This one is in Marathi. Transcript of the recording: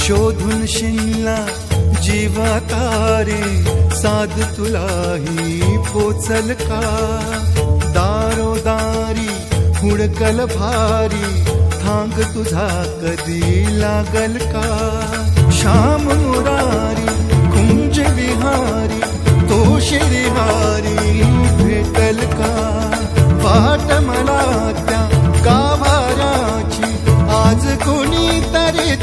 शोधून शिनला जीवा तारे, साध तुलाही पोचल का? दारोदारी हुडकल भारी, थांग तुझा कधी लागल का? श्याम मुरारी कुंज विहारी, तो शिरिहारी भेटल का? वाट मला त्या गाभाऱ्याची आज कोणी तरी